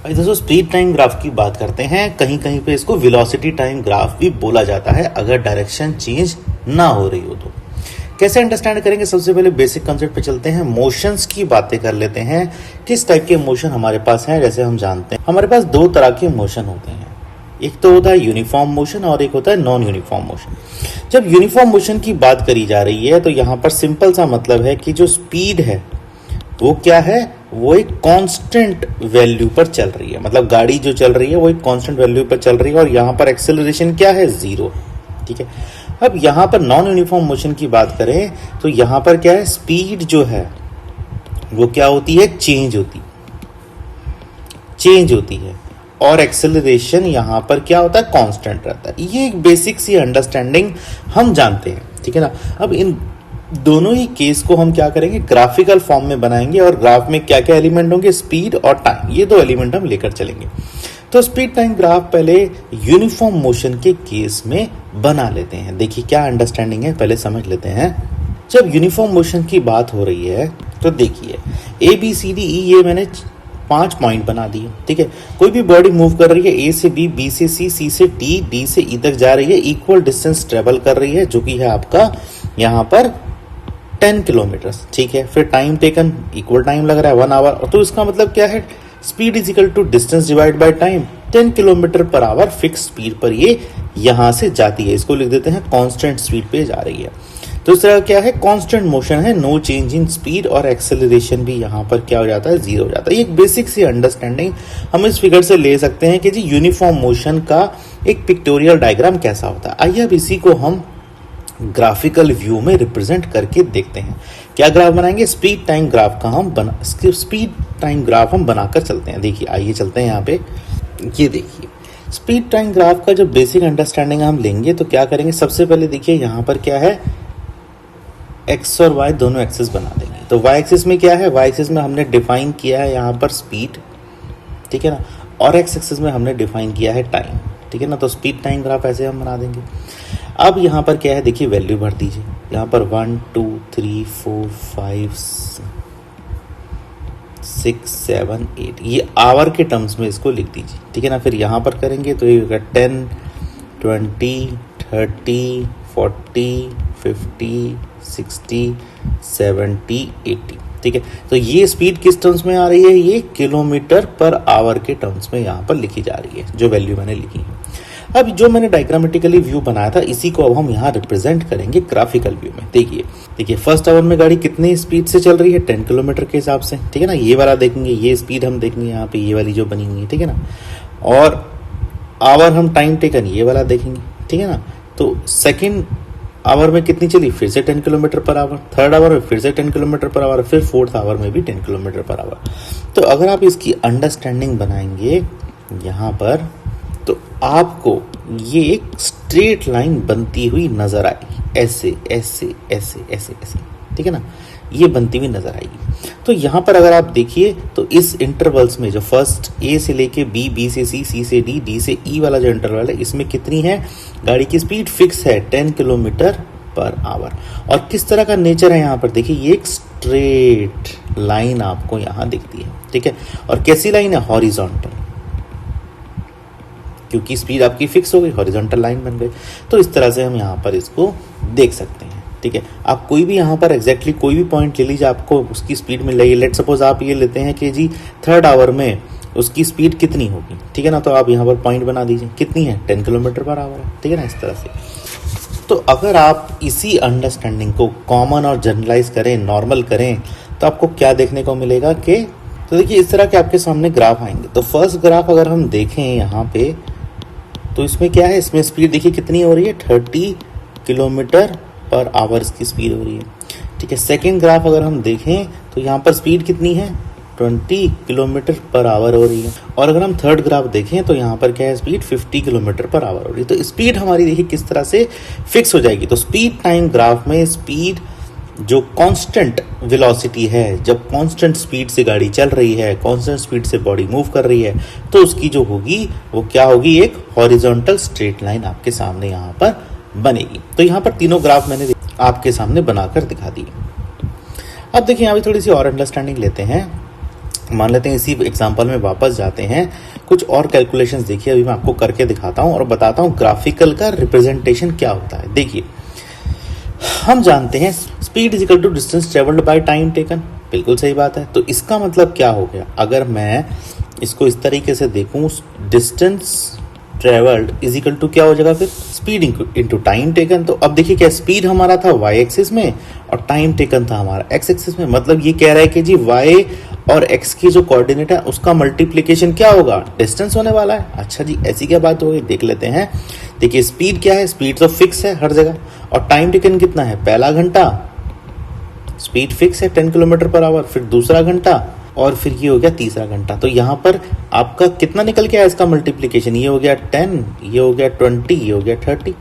भाई दोस्तों, speed time graph की बात करते हैं। कहीं कहीं पे इसको वेलोसिटी टाइम ग्राफ भी बोला जाता है अगर डायरेक्शन चेंज ना हो रही हो तो। कैसे अंडरस्टैंड करेंगे? सबसे पहले बेसिक कंसेप्ट पे चलते हैं, मोशंस की बातें कर लेते हैं। किस टाइप के मोशन हमारे पास हैं? जैसे हम जानते हैं हमारे पास दो तरह के मोशन होते हैं, एक तो होता है यूनिफॉर्म मोशन और एक होता है नॉन यूनिफॉर्म मोशन। जब यूनिफॉर्म मोशन की बात करी जा रही है तो यहाँ पर सिंपल सा मतलब है कि जो स्पीड है वो क्या है, वो एक कांस्टेंट वैल्यू पर चल रही है। मतलब गाड़ी जो चल रही है वो एक कांस्टेंट वैल्यू पर चल रही है और यहाँ पर एक्सेलरेशन क्या है, जीरो। ठीक है। अब यहाँ पर नॉन यूनिफॉर्म मोशन की बात करें तो यहाँ पर क्या है, स्पीड जो है वो क्या होती है, चेंज होती है और एक्सेलरेशन यहाँ पर क्या होता है, कांस्टेंट रहता है। ये एक बेसिक सी अंडरस्टैंडिंग हम जानते हैं। ठीक है ना। अब इन दोनों ही केस को हम क्या करेंगे, ग्राफिकल फॉर्म में बनाएंगे और ग्राफ में क्या क्या एलिमेंट होंगे, स्पीड और टाइम, ये दो एलिमेंट हम लेकर चलेंगे। तो स्पीड टाइम ग्राफ पहले यूनिफॉर्म मोशन के केस में बना लेते हैं। देखिए क्या अंडरस्टैंडिंग है, पहले समझ लेते हैं। जब यूनिफॉर्म मोशन की बात हो रही है तो देखिए ABCDE ये मैंने 5 पॉइंट बना दिए। ठीक है। कोई भी बॉडी मूव कर रही है A से B, B से C से D, D से E तक जा रही है, इक्वल डिस्टेंस ट्रेवल कर रही है, जो कि है आपका यहाँ पर 10 किलोमीटर। ठीक है। फिर टाइम टेकन इक्वल टाइम लग रहा है 1 आवर। तो इसका मतलब क्या है, speed is equal to distance divide by time. 10 kilometre per hour fix speed पर ये यहां से जाती है। इसको लिख देते हैं कांस्टेंट स्पीड पे जा रही है। तो इस तरह क्या है, कांस्टेंट मोशन है, नो चेंज इन स्पीड और एक्सेलरेशन भी यहाँ पर क्या हो जाता है, जीरो हो जाता है। ये एक बेसिक सी अंडरस्टैंडिंग हम इस फिगर से ले सकते हैं कि जी यूनिफॉर्म मोशन का एक पिक्टोरियल डायग्राम कैसा होता है। आइए अब इसी को हम ग्राफिकल व्यू में रिप्रेजेंट करके देखते हैं। क्या ग्राफ बनाएंगे, स्पीड टाइम ग्राफ का स्पीड टाइम ग्राफ हम बनाकर चलते हैं। देखिए आइए चलते हैं यहाँ पे। ये देखिए स्पीड टाइम ग्राफ का जो बेसिक अंडरस्टैंडिंग हम लेंगे तो क्या करेंगे, सबसे पहले देखिए यहाँ पर क्या है, एक्स और वाई दोनों एक्सिस बना देंगे। तो वाई एक्सिस में क्या है, वाई एक्सिस में हमने डिफाइन किया है यहाँ पर स्पीड। ठीक है ना। और एक्स एक्सिस में हमने डिफाइन किया है टाइम। ठीक है ना। तो स्पीड टाइम ग्राफ ऐसे हम बना देंगे। अब यहाँ पर क्या है, देखिए वैल्यू भर दीजिए। यहाँ पर 1 2 3 4 5 6 7 8 ये आवर के टर्म्स में इसको लिख दीजिए। ठीक है ना। फिर यहाँ पर करेंगे तो ये होगा 10 20 30 40 50 60 70 80। ठीक है। तो ये स्पीड किस टर्म्स में आ रही है, ये किलोमीटर पर आवर के टर्म्स में यहाँ पर लिखी जा रही है, जो वैल्यू मैंने लिखी है। अब जो मैंने डायग्रामेटिकली व्यू बनाया था इसी को अब हम यहाँ रिप्रेजेंट करेंगे ग्राफिकल व्यू में। देखिए फर्स्ट आवर में गाड़ी कितनी स्पीड से चल रही है, 10 किलोमीटर के हिसाब से। ठीक है ना। ये वाला देखेंगे, ये स्पीड हम देखेंगे यहाँ पे, ये वाली जो बनी हुई है। ठीक है ना। और आवर हम टाइम टेकन ये वाला देखेंगे। ठीक है ना। तो सेकेंड आवर में कितनी चली, फिर से 10 kilometre per our. Third our में फिर से 10 किलोमीटर पर आवर। फिर फोर्थ आवर में भी 10 किलोमीटर पर आवर। तो अगर आप इसकी अंडरस्टैंडिंग बनाएंगे यहाँ पर तो आपको ये एक स्ट्रेट लाइन बनती हुई नजर आएगी, ऐसे ऐसे ऐसे ऐसे ऐसे। ठीक है ना। ये बनती हुई नजर आएगी। तो यहाँ पर अगर आप देखिए तो इस इंटरवल्स में जो फर्स्ट A से लेके B, B से C, C से D, D से E वाला जो इंटरवल है इसमें कितनी है, गाड़ी की स्पीड फिक्स है 10 किलोमीटर पर आवर। और किस तरह का नेचर है यहाँ पर देखिए, ये एक स्ट्रेट लाइन आपको यहाँ दिखती है। ठीक है। और कैसी लाइन है, हॉरिजॉन्टल, क्योंकि स्पीड आपकी फिक्स हो गई, हॉरिजॉन्टल लाइन बन गई। तो इस तरह से हम यहाँ पर इसको देख सकते हैं। ठीक है। आप कोई भी यहाँ पर एग्जैक्टली कोई भी पॉइंट ले लीजिए, आपको उसकी स्पीड मिल रही है। लेट सपोज आप ये लेते हैं कि जी थर्ड आवर में उसकी स्पीड कितनी होगी। ठीक है ना। तो आप यहाँ पर पॉइंट बना दीजिए, कितनी है, 10 किलोमीटर पर आवर है। ठीक है ना। इस तरह से तो अगर आप इसी अंडरस्टैंडिंग को कॉमन और जनरलाइज करें, नॉर्मल करें, तो आपको क्या देखने को मिलेगा कि तो देखिए इस तरह के आपके सामने ग्राफ आएंगे। तो फर्स्ट ग्राफ अगर हम देखें यहाँ पे तो इसमें क्या है, इसमें स्पीड देखिए कितनी हो रही है, 30 किलोमीटर पर आवर्स की स्पीड हो रही है। ठीक है। सेकेंड ग्राफ अगर हम देखें तो यहाँ पर स्पीड कितनी है, 20 किलोमीटर पर आवर हो रही है। और अगर हम थर्ड ग्राफ देखें तो यहाँ पर क्या है, स्पीड 50 किलोमीटर पर आवर हो रही है। तो स्पीड हमारी देखिए किस तरह से फिक्स हो जाएगी। तो स्पीड टाइम ग्राफ में स्पीड जो कांस्टेंट वेलोसिटी है, जब कांस्टेंट स्पीड से गाड़ी चल रही है, कांस्टेंट स्पीड से बॉडी मूव कर रही है, तो उसकी जो होगी वो क्या होगी, एक हॉरिजॉन्टल स्ट्रेट लाइन आपके सामने यहाँ पर बनेगी। तो यहाँ पर तीनों ग्राफ मैंने आपके सामने बनाकर दिखा दी। अब देखिए यहाँ पे थोड़ी सी और अंडरस्टैंडिंग लेते हैं मान लेते हैं इसी एग्जांपल में वापस जाते हैं, कुछ और कैलकुलेशंस देखिए, अभी मैं आपको करके दिखाता हूं और बताता हूं ग्राफिकल का रिप्रेजेंटेशन क्या होता है। देखिए हम जानते हैं speed is equal to distance travelled by time taken, बिल्कुल सही बात है। तो इसका मतलब क्या हो गया, अगर मैं इसको इस तरीके से देखूं, distance travelled is equal to क्या हो जाएगा फिर, स्पीड इनटू टाइम टेकन। तो अब देखिए क्या स्पीड हमारा था वाई एक्सिस में और टाइम टेकन था हमारा एक्स एक्सिस में, मतलब ये कह रहा है कि जी वाई और एक्स की जो कोऑर्डिनेट है उसका मल्टीप्लिकेशन क्या होगा, डिस्टेंस होने वाला है। अच्छा जी, ऐसी क्या बात होगी, देख लेते हैं। देखिए स्पीड क्या है, स्पीड तो फिक्स है हर जगह, और टाइम टेकन कितना है, पहला घंटा, स्पीड फिक्स है 10 किलोमीटर पर आवर, फिर दूसरा घंटा, और फिर ये हो गया तीसरा घंटा। तो यहाँ पर आपका कितना निकल के आया इसका मल्टीप्लिकेशन, ये हो गया 10, ये हो गया 20, ये हो गया 30,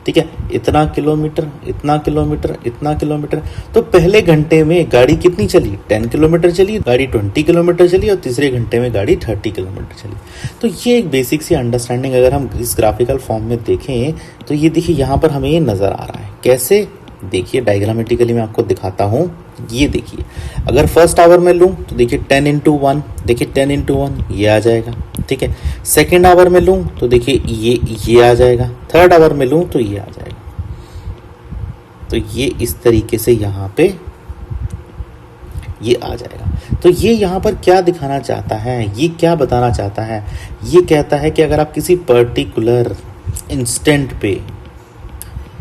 ठीक है। इतना किलोमीटर, इतना किलोमीटर, इतना किलोमीटर। तो पहले घंटे में गाड़ी कितनी चली, 10 किलोमीटर चली, गाड़ी 20 किलोमीटर चली, और तीसरे घंटे में गाड़ी 30 किलोमीटर चली। तो ये एक बेसिक सी अंडरस्टैंडिंग अगर हम इस ग्राफिकल फॉर्म में देखें तो ये देखिए यहाँ पर हमें ये नज़र आ रहा है। कैसे, देखिए डायग्रामेटिकली मैं आपको दिखाता हूँ। ये देखिए अगर फर्स्ट आवर में लूँ तो देखिए 10 इंटू 1, देखिए 10 इंटू 1 ये आ जाएगा, ठीक है। सेकेंड आवर में लूँ तो देखिए ये आ जाएगा, थर्ड आवर में लूँ तो ये आ जाएगा। तो ये इस तरीके से यहाँ पे ये आ जाएगा। तो ये यहाँ पर क्या दिखाना चाहता है, ये क्या बताना चाहता है, ये कहता है कि अगर आप किसी पर्टिकुलर इंस्टेंट पे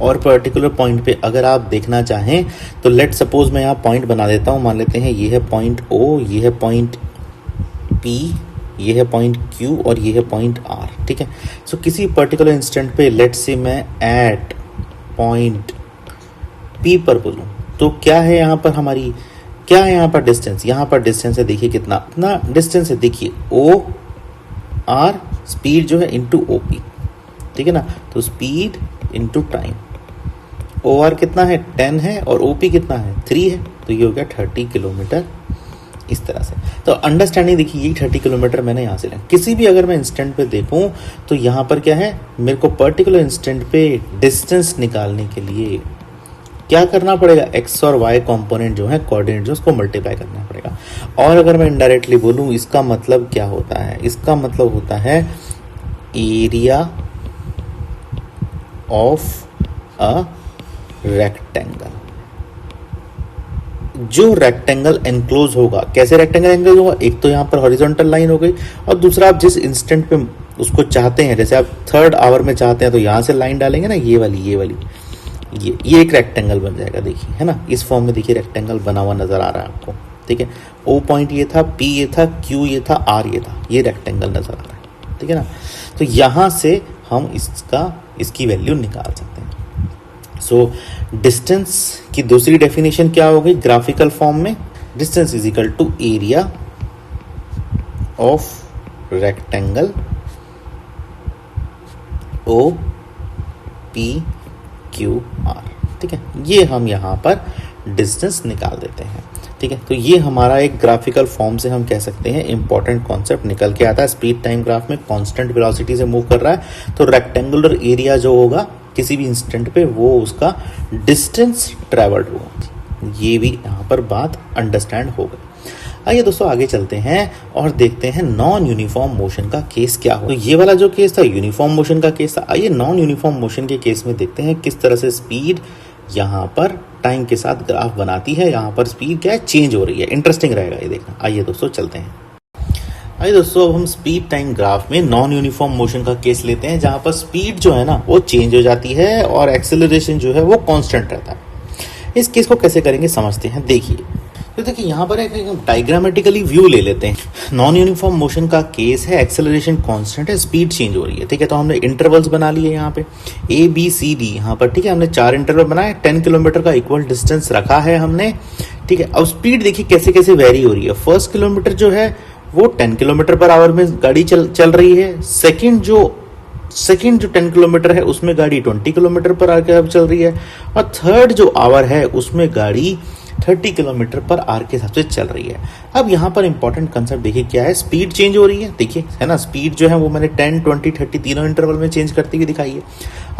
और पर्टिकुलर पॉइंट पे अगर आप देखना चाहें तो लेट सपोज मैं यहाँ पॉइंट बना देता हूँ, मान लेते हैं ये है पॉइंट O, ये है पॉइंट P, ये है पॉइंट Q और ये है पॉइंट R, ठीक है। सो किसी पर्टिकुलर इंस्टेंट पे लेट से मैं एट पॉइंट P पर बोलूँ तो क्या है यहाँ पर हमारी, क्या है यहाँ पर डिस्टेंस, यहाँ पर डिस्टेंस है, देखिए कितना डिस्टेंस है, देखिए OR स्पीड जो है इंटू OP, ठीक है ना। तो स्पीड इंटू टाइम, OR कितना है 10 है और OP कितना है 3 है, तो ये हो गया 30 किलोमीटर इस तरह से। तो अंडरस्टैंडिंग देखिए यही 30 किलोमीटर मैंने यहाँ से लिया। किसी भी अगर मैं इंस्टेंट पे देखूँ तो यहाँ पर क्या है, मेरे को पर्टिकुलर इंस्टेंट पे डिस्टेंस निकालने के लिए क्या करना पड़ेगा, एक्स और वाई कंपोनेंट जो है कोऑर्डिनेट जो उसको मल्टीप्लाई करना पड़ेगा। और अगर मैं इनडायरेक्टली बोलूँ इसका मतलब क्या होता है, इसका मतलब होता है एरिया ऑफ अ रेक्टेंगल। जो रेक्टेंगल एनक्लोज होगा, कैसे रेक्टेंगल एनक्लोज होगा, एक तो यहाँ पर हॉरिजॉन्टल लाइन हो गई और दूसरा आप जिस इंस्टेंट पे उसको चाहते हैं, जैसे आप थर्ड आवर में चाहते हैं तो यहाँ से लाइन डालेंगे ना, ये वाली ये एक रेक्टेंगल बन जाएगा, देखिए है ना, इस फॉर्म में देखिए रेक्टेंगल बना हुआ नजर आ रहा है आपको, ठीक है। O पॉइंट ये था, P ये था, Q ये था, R ये था, ये रेक्टेंगल नजर आ रहा है, ठीक है ना। तो यहाँ से हम इसकी वैल्यू निकाल सकते हैं। सो डिस्टेंस की दूसरी डेफिनेशन क्या हो गई ग्राफिकल फॉर्म में, distance is equal to area of rectangle OPQR, ठीक है। ये हम यहाँ पर डिस्टेंस निकाल देते हैं, ठीक है। तो ये हमारा एक ग्राफिकल फॉर्म से हम कह सकते हैं इंपॉर्टेंट कॉन्सेप्ट निकल के आता है। स्पीड टाइम ग्राफ में कांस्टेंट वेलोसिटी से मूव कर रहा है तो रेक्टेंगुलर एरिया जो होगा किसी भी इंस्टेंट पे वो उसका डिस्टेंस ट्रेवल्ड होगा। ये भी यहाँ पर बात अंडरस्टैंड हो गई। आइए दोस्तों आगे चलते हैं और देखते हैं नॉन यूनिफॉर्म मोशन का केस क्या हो। तो ये वाला जो केस था यूनिफॉर्म मोशन का केस था। आइए नॉन यूनिफॉर्म मोशन के केस में देखते हैं किस तरह से स्पीड यहाँ पर टाइम के साथ ग्राफ बनाती है। यहाँ पर स्पीड क्या है, चेंज हो रही है। इंटरेस्टिंग रहेगा ये देखना। आइए दोस्तों चलते हैं। आइए दोस्तों अब हम स्पीड टाइम ग्राफ में नॉन यूनिफॉर्म मोशन का केस लेते हैं जहाँ पर स्पीड जो है ना वो चेंज हो जाती है और एक्सेलरेशन जो है वो कांस्टेंट रहता है। इस केस को कैसे करेंगे समझते हैं। देखिए तो देखिए यहाँ पर एक डायग्रामेटिकली व्यू ले लेते हैं। नॉन यूनिफॉर्म मोशन का केस है, एक्सेलरेशन कांस्टेंट है, स्पीड चेंज हो रही है, ठीक है। तो हमने इंटरवल्स बना लिए यहाँ पे ABCD यहाँ पर, ठीक है। हमने 4 इंटरवल बनाए, 10 किलोमीटर का इक्वल डिस्टेंस रखा है हमने, ठीक है। अब स्पीड देखिए कैसे कैसे वेरी हो रही है। फर्स्ट किलोमीटर जो है वो 10 किलोमीटर पर आवर में गाड़ी चल रही है। सेकेंड जो 10 किलोमीटर है उसमें गाड़ी 20 किलोमीटर पर आवर चल रही है। और थर्ड जो आवर है उसमें गाड़ी 30 किलोमीटर पर आवर के हिसाब से चल रही है। अब यहाँ पर इंपॉर्टेंट कंसेप्ट देखिए क्या है, स्पीड चेंज हो रही है, देखिए है ना। स्पीड जो है वो मैंने 10, 20, 30 तीनों इंटरवल में चेंज करती हुई दिखाई है।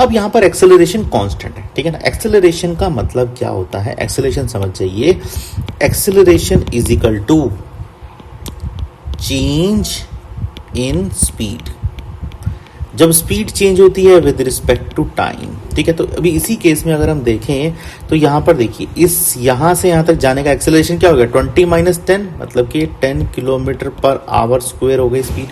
अब यहाँ पर एक्सेलरेशन कांस्टेंट है, ठीक है ना। एक्सेलरेशन का मतलब क्या होता है, एक्सेलरेशन समझ जाइए। Acceleration is equal to change in speed, जब स्पीड चेंज होती है विद रिस्पेक्ट टू टाइम। ठीक है, तो अभी इसी केस में अगर हम देखें तो यहाँ पर देखिए, इस यहाँ से यहाँ तक जाने का एक्सेलरेशन क्या हो गया, 20-10, मतलब कि 10 किलोमीटर पर आवर स्क्वायर हो गई स्पीड,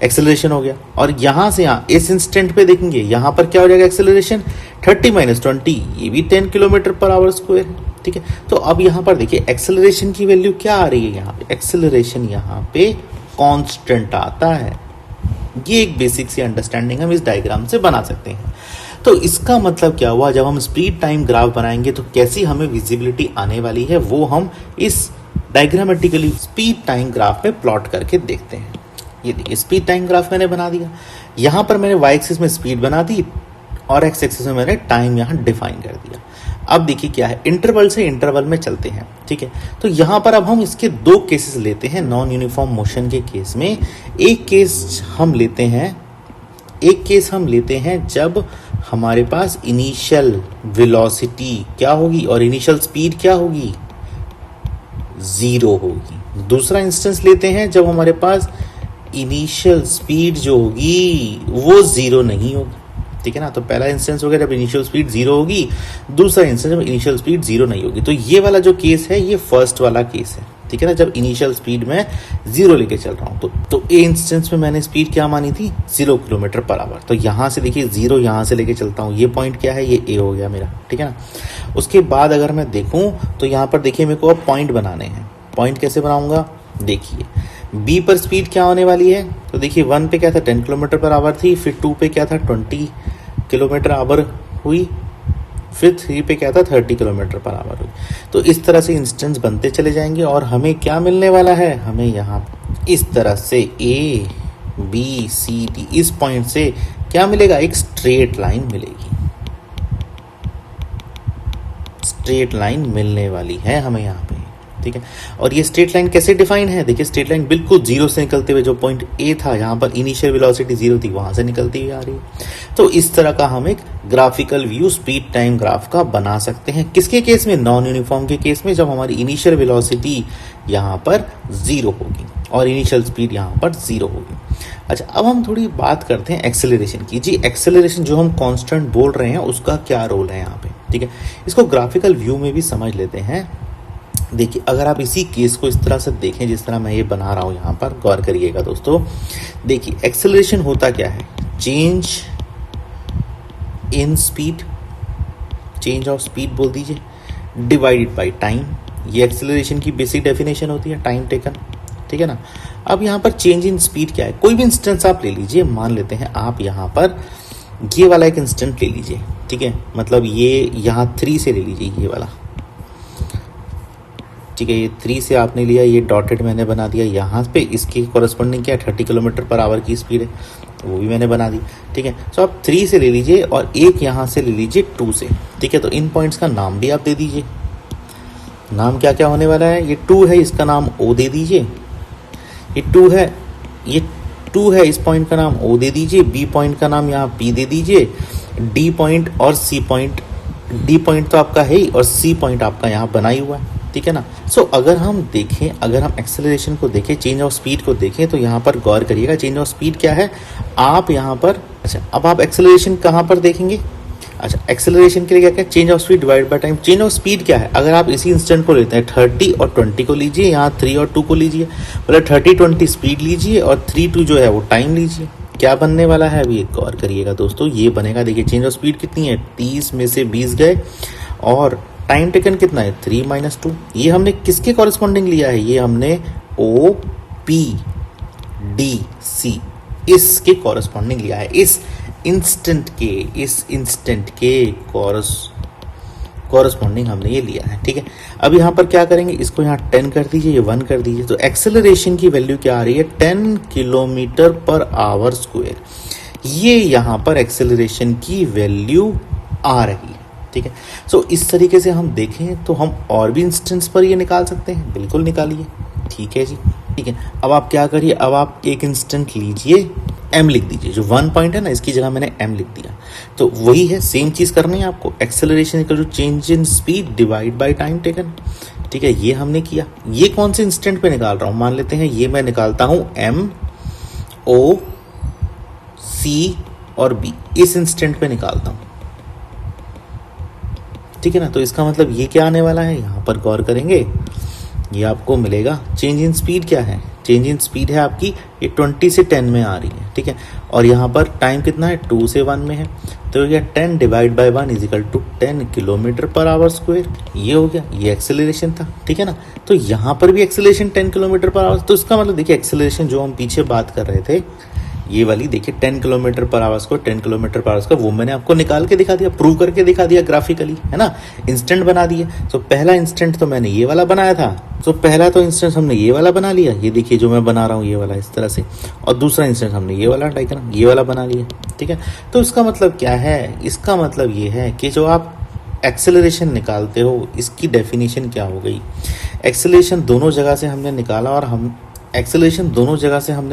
एक्सेलरेशन हो गया। और यहाँ से यहाँ इस इंस्टेंट पे देखेंगे, यहाँ पर क्या हो जाएगा एक्सेलरेशन, 30-20, ये भी 10 किलोमीटर पर आवर स्क्वायर है। ठीक है, तो अब यहाँ पर देखिए एक्सेलरेशन की वैल्यू क्या आ रही है, यहाँ पे एक्सेलरेशन यहाँ पे कांस्टेंट आता है। ये एक बेसिक सी अंडरस्टैंडिंग हम इस डायग्राम से बना सकते हैं। तो इसका मतलब क्या हुआ, जब हम स्पीड टाइम ग्राफ बनाएंगे तो कैसी हमें विजिबिलिटी आने वाली है वो हम इस डायग्रामेटिकली स्पीड टाइम ग्राफ में प्लॉट करके देखते हैं। ये देखिए स्पीड टाइम ग्राफ मैंने बना दिया, यहाँ पर मैंने वाई एक्सिस में स्पीड बना दी और एक्स एक्सिस में मैंने टाइम यहाँ डिफाइन कर दिया। अब देखिए क्या है, इंटरवल से इंटरवल में चलते हैं। ठीक है, तो यहाँ पर अब हम इसके दो केसेस लेते हैं नॉन यूनिफॉर्म मोशन के केस में। एक केस हम लेते हैं जब हमारे पास इनिशियल वेलोसिटी क्या होगी और इनिशियल स्पीड क्या होगी, 0 होगी। दूसरा इंस्टेंस लेते हैं जब हमारे पास इनिशियल स्पीड जो होगी वो 0 नहीं होगी। ठीक है ना, तो पहला इंस्टेंस हो गया जब इनिशियल स्पीड 0 होगी, दूसरा इंस्टेंस जब इनिशियल स्पीड 0 नहीं होगी। तो ये वाला जो केस है ये फर्स्ट वाला केस है। ठीक है ना, जब इनिशियल स्पीड में 0 लेके चल रहा हूँ तो ए इंस्टेंस में मैंने स्पीड क्या मानी थी, 0 किलोमीटर पर आवर। तो यहाँ से देखिए 0 यहाँ से लेके चलता हूँ, ये पॉइंट क्या है, ये ए हो गया मेरा। ठीक है ना, उसके बाद अगर मैं देखूँ तो यहाँ पर देखिए मेरे को अब पॉइंट बनाने हैं। पॉइंट कैसे बनाऊंगा, देखिए बी पर स्पीड क्या होने वाली है, तो देखिए 1 पे क्या था 10 किलोमीटर पर आवर थी, फिर 2 पे क्या था 20 किलोमीटर आवर हुई, फिर 3 पे क्या था 30 किलोमीटर पर आवर हुई। तो इस तरह से इंस्टेंस बनते चले जाएंगे और हमें क्या मिलने वाला है, हमें यहाँ इस तरह से ए बी सी डी इस पॉइंट से क्या मिलेगा, एक स्ट्रेट लाइन मिलेगी, स्ट्रेट लाइन मिलने वाली है हमें यहाँ पे। ठीक है, और ये स्ट्रेट लाइन कैसे डिफाइन है, देखिए स्ट्रेट लाइन बिल्कुल 0 से निकलते हुए, जो पॉइंट ए था यहाँ पर इनिशियल वेलोसिटी 0 थी, वहां से निकलती हुई आ रही है। तो इस तरह का हम एक graphical view speed time graph का बना सकते हैं। किसके केस में, नॉन यूनिफॉर्म के केस में, जब हमारी इनिशियल वेलोसिटी यहाँ पर 0 होगी और इनिशियल स्पीड यहाँ पर 0 होगी। अच्छा, अब हम थोड़ी बात करते हैं एक्सेलरेशन की। जी, एक्सेलरेशन जो हम कांस्टेंट बोल रहे हैं उसका क्या रोल है यहाँ पे। ठीक है, इसको ग्राफिकल व्यू में भी समझ लेते हैं। देखिए अगर आप इसी केस को इस तरह से देखें जिस तरह मैं ये बना रहा हूँ, यहाँ पर गौर करिएगा दोस्तों। देखिए एक्सेलरेशन होता क्या है, change in speed, change of speed बोल दीजिए, डिवाइडेड बाय टाइम। ये एक्सेलरेशन की बेसिक डेफिनेशन होती है, टाइम टेकन। ठीक है ना, अब यहाँ पर चेंज इन स्पीड क्या है, कोई भी इंस्टेंस आप ले लीजिए। मान लेते हैं आप यहाँ पर ये वाला एक इंस्टेंट ले लीजिए। ठीक है, मतलब ये यहाँ 3 से ले लीजिए, ये वाला। ठीक है, ये 3 से आपने लिया, ये डॉटेड मैंने बना दिया यहाँ पे, इसकी कॉरेस्पॉन्डिंग क्या है 30 किलोमीटर पर आवर की स्पीड है, वो भी मैंने बना दी। ठीक है, तो आप 3 से ले लीजिए और एक यहाँ से ले लीजिए 2 से। ठीक है, तो इन पॉइंट्स का नाम भी आप दे दीजिए। नाम क्या क्या होने वाला है, ये 2 है, इसका नाम ओ दे दीजिए। ये 2 है, ये 2 है, इस पॉइंट का नाम ओ दे दीजिए। बी पॉइंट का नाम यहाँ पी दे दीजिए। डी पॉइंट और सी पॉइंट, डी पॉइंट तो आपका है ही और सी पॉइंट आपका यहाँ बना ही हुआ है। ठीक है ना, सो अगर हम देखें, अगर हम एक्सेलरेशन को देखें, चेंज ऑफ स्पीड को देखें, तो यहाँ पर गौर करिएगा चेंज ऑफ स्पीड क्या है आप यहाँ पर। अच्छा, अब आप एक्सेलरेशन कहाँ पर देखेंगे, अच्छा एक्सेलरेशन के लिए क्या क्या, change of speed divide by time. Change of speed क्या है, अगर आप इसी इंस्टेंट को लेते हैं 30 और 20 को लीजिए, यहाँ 3 और 2 को लीजिए, मतलब 30-20 स्पीड लीजिए और 3-2 जो है वो टाइम लीजिए। क्या बनने वाला है अभी गौर करिएगा दोस्तों, ये बनेगा। देखिए चेंज ऑफ स्पीड कितनी है, 30 में से 20 गए और टाइम टेकन कितना है 3 - 2। ये हमने किसके कॉरेस्पॉन्डिंग लिया है, ये हमने ओ पी डी सी इसके कॉरेस्पॉन्डिंग लिया है, इस इंस्टेंट के कॉरेस्पॉन्डिंग हमने ये लिया है। ठीक है, अब यहाँ पर क्या करेंगे, इसको यहाँ 10 कर दीजिए, ये 1 कर दीजिए। तो एक्सेलरेशन की वैल्यू क्या आ रही है, 10 किलोमीटर पर आवर स्क्वायर। ये यहाँ पर एक्सेलरेशन की वैल्यू आ रही है। ठीक है, सो इस तरीके से हम देखें तो हम और भी इंस्टेंस पर ये निकाल सकते हैं, बिल्कुल निकालिए। ठीक है जी, ठीक है, अब आप क्या करिए, अब आप एक इंस्टेंट लीजिए, m लिख दीजिए, जो 1 पॉइंट है ना इसकी जगह मैंने m लिख दिया। तो वही है, सेम चीज करनी है आपको, acceleration equal to change in speed divide by time taken. ठीक है, ये हमने किया। ये कौन से इंस्टेंट पे निकाल रहा हूं, मान लेते हैं ये मैं निकालता हूं M O C और B, इस इंस्टेंट पे निकालता हूं, ठीक है ना। तो इसका मतलब ये क्या आने वाला है, यहां पर गौर करेंगे ये आपको मिलेगा। चेंज इन स्पीड क्या है, चेंज इन स्पीड है आपकी ये 20 से 10 में आ रही है, ठीक है। और यहाँ पर टाइम कितना है, 2 से 1 में है, तो ये 10 divide by 1 is equal to 10 kilometre per hour square. ये हो गया, ये एक्सेलरेशन था, ठीक है ना। तो यहाँ पर भी एक्सेलरेशन 10 किलोमीटर पर आवर, तो इसका मतलब देखिए एक्सेलरेशन जो हम पीछे बात कर रहे थे, ये वाली देखिए 10 किलोमीटर पर आवर्स को 10 किलोमीटर पर आवर्स का, वो मैंने आपको निकाल के दिखा दिया, प्रूव करके दिखा दिया ग्राफिकली, है ना। इंस्टेंट बना दिया। तो पहला इंस्टेंट तो मैंने ये वाला बनाया था, तो पहला तो इंस्टेंट हमने ये वाला बना लिया, ये देखिए जो मैं बना रहा हूँ ये वाला इस तरह से, और दूसरा इंस्टेंट हमने ये वाला डायग्राम ये वाला बना लिया, ठीक है। तो इसका मतलब क्या है, इसका मतलब ये है कि जो आप एक्सेलरेशन निकालते हो इसकी डेफिनेशन क्या हो गई। एक्सेलरेशन दोनों जगह से हमने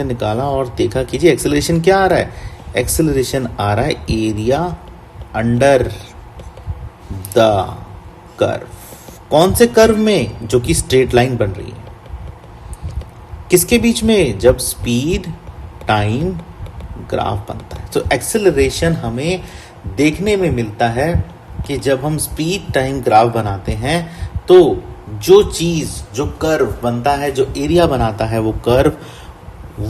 निकाला और देखा कीजिए एक्सेलरेशन क्या आ रहा है, एक्सेलरेशन आ रहा है एरिया अंडर द कर्व। कौन से कर्व में, जो कि स्ट्रेट लाइन बन रही है, किसके बीच में, जब स्पीड टाइम ग्राफ बनता है। तो एक्सेलरेशन हमें देखने में मिलता है कि जब हम स्पीड टाइम ग्राफ बनाते हैं तो जो चीज, जो कर्व बनता है, जो एरिया बनाता है वो कर्व,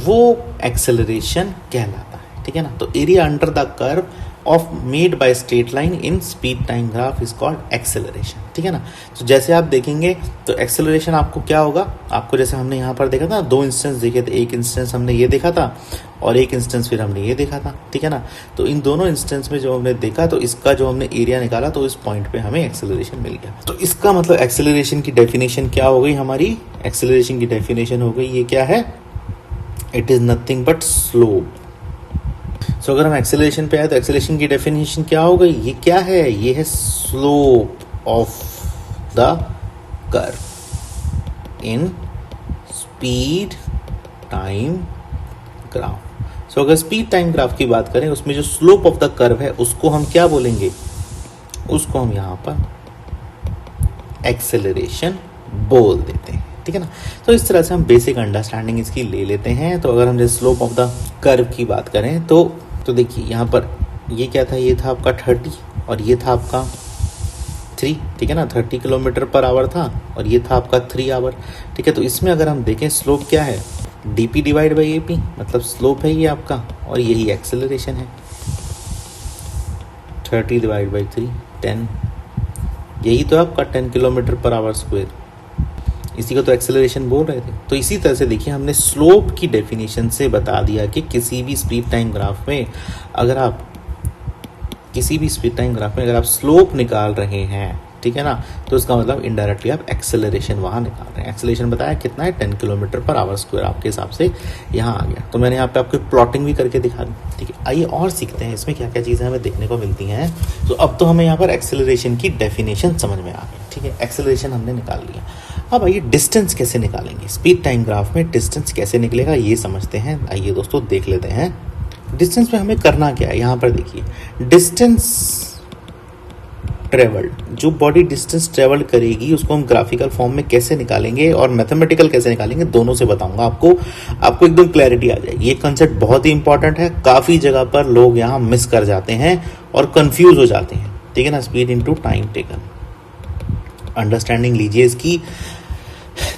वो एक्सेलरेशन कहलाता है, ठीक है ना। तो area under the curve of made by straight line in speed time graph is called acceleration, ठीक है ना। तो जैसे आप देखेंगे तो एक्सेलरेशन आपको क्या होगा, आपको जैसे हमने यहाँ पर देखा था, दो इंस्टेंस देखे थे, एक इंस्टेंस हमने ये देखा था और एक इंस्टेंस फिर हमने ये देखा था, ठीक है ना। तो इन दोनों इंस्टेंस में जो हमने देखा, तो इसका जो हमने एरिया निकाला तो इस पॉइंट पे हमें एक्सेलरेशन मिल गया। तो इसका मतलब एक्सेलरेशन की डेफिनेशन क्या हो गई हमारी, एक्सेलरेशन की डेफिनेशन हो गई, ये क्या है, it is nothing but slope. So अगर हम एक्सेलरेशन पे आए तो एक्सेलरेशन की डेफिनेशन क्या हो गई, ये क्या है, ये है slope of the curve in speed time graph. So अगर स्पीड टाइम ग्राफ की बात करें, उसमें जो स्लोप ऑफ द कर्व है उसको हम क्या बोलेंगे, उसको हम यहां पर एक्सेलरेशन बोल देते हैं, ठीक है ना। तो इस तरह से हम बेसिक अंडरस्टैंडिंग इसकी ले लेते हैं। तो अगर हम जैसे स्लोप ऑफ द कर्व की बात करें तो देखिए यहाँ पर ये क्या था, ये था आपका 30 और ये था आपका 3, ठीक है ना। 30 किलोमीटर पर आवर था और ये था आपका 3 आवर, ठीक है। तो इसमें अगर हम देखें स्लोप क्या है, dp डिवाइड बाई ap, मतलब स्लोप है ये आपका और यही एक्सेलरेशन है। 30 डिवाइड बाई 3 10, यही तो आपका 10 किलोमीटर पर आवर स्क्वायर, इसी को तो एक्सेलरेशन बोल रहे थे। तो इसी तरह से देखिए हमने स्लोप की डेफिनेशन से बता दिया कि किसी भी स्पीड टाइम ग्राफ में अगर आप स्लोप निकाल रहे हैं, ठीक है ना, तो इसका मतलब इनडायरेक्टली आप एक्सेलरेशन वहां निकाल रहे हैं। एक्सेलरेशन बताया कितना है, 10 किलोमीटर पर आवर स्क्वायर आपके हिसाब से यहाँ आ गया। तो मैंने यहाँ पे आपको प्लॉटिंग भी करके दिखा दी, ठीक है। आइए और सीखते हैं इसमें क्या क्या चीज़ें हमें देखने को मिलती हैं। तो अब तो हमें यहाँ पर एक्सेलरेशन की डेफिनेशन समझ में आ गई, ठीक है। एक्सेलरेशन हमने निकाल लिया। अब आइए डिस्टेंस कैसे निकालेंगे, स्पीड टाइम ग्राफ में डिस्टेंस कैसे निकलेगा ये समझते हैं। आइए दोस्तों देख लेते हैं डिस्टेंस में हमें करना क्या है। यहाँ पर देखिए डिस्टेंस ट्रेवल्ड, जो बॉडी डिस्टेंस ट्रेवल करेगी उसको हम ग्राफिकल फॉर्म में कैसे निकालेंगे और मैथमेटिकल कैसे निकालेंगे, दोनों से बताऊंगा आपको एकदम क्लैरिटी आ जाएगी। ये कंसेप्ट बहुत ही इंपॉर्टेंट है, काफ़ी जगह पर लोग यहाँ मिस कर जाते हैं और कंफ्यूज हो जाते हैं, ठीक है ना। Speed into time taken, understanding लीजिए इसकी।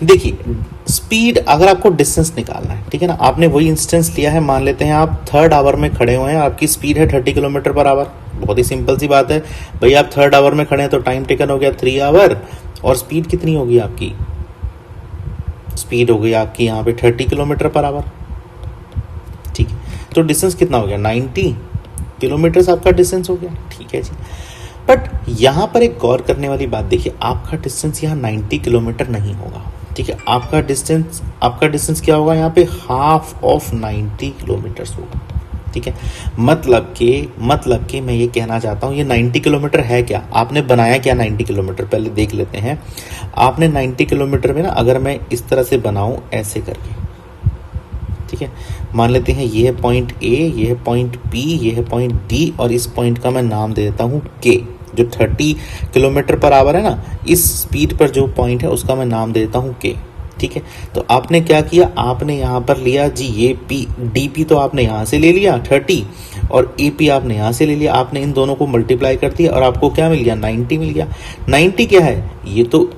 देखिए स्पीड, अगर आपको डिस्टेंस निकालना है, ठीक है ना, आपने वही इंस्टेंस लिया है, मान लेते हैं आप 3rd आवर में खड़े हुए हैं, आपकी स्पीड है 30 किलोमीटर पर आवर। बहुत ही सिंपल सी बात है भाई, आप 3rd आवर में खड़े हैं तो टाइम टेकन हो गया 3 आवर और स्पीड कितनी होगी आपकी, स्पीड हो गई आपकी यहाँ पे 30 किलोमीटर पर आवर, ठीक है। तो डिस्टेंस कितना हो गया, 90 किलोमीटर आपका डिस्टेंस हो गया, ठीक है जी। बट यहाँ पर एक गौर करने वाली बात देखिए, आपका डिस्टेंस यहाँ 90 किलोमीटर नहीं होगा, ठीक है। आपका डिस्टेंस क्या होगा यहाँ पे, हाफ ऑफ 90 किलोमीटर होगा, ठीक है। मतलब कि मैं ये कहना चाहता हूँ ये 90 किलोमीटर है क्या, आपने बनाया क्या 90 किलोमीटर, पहले देख लेते हैं। आपने 90 किलोमीटर में ना, अगर मैं इस तरह से बनाऊं ऐसे करके, ठीक है, मान लेते हैं ये है पॉइंट ए, ये है पॉइंट बी, ये है पॉइंट डी और इस पॉइंट का मैं नाम दे देता हूँ के। जो 30 किलोमीटर पर आवर है ना, इस स्पीड पर जो पॉइंट है उसका मैं नाम देता हूँ के। ठीक है, तो आपने क्या किया, आपने यहाँ पर लिया जी ये पी डी पी, तो आपने यहाँ से ले लिया 30 और ए पी आपने यहाँ से ले लिया, आपने इन दोनों को मल्टीप्लाई कर दिया और आपको क्या मिल गया, 90 मिल गया। 90 क्या है, ये तो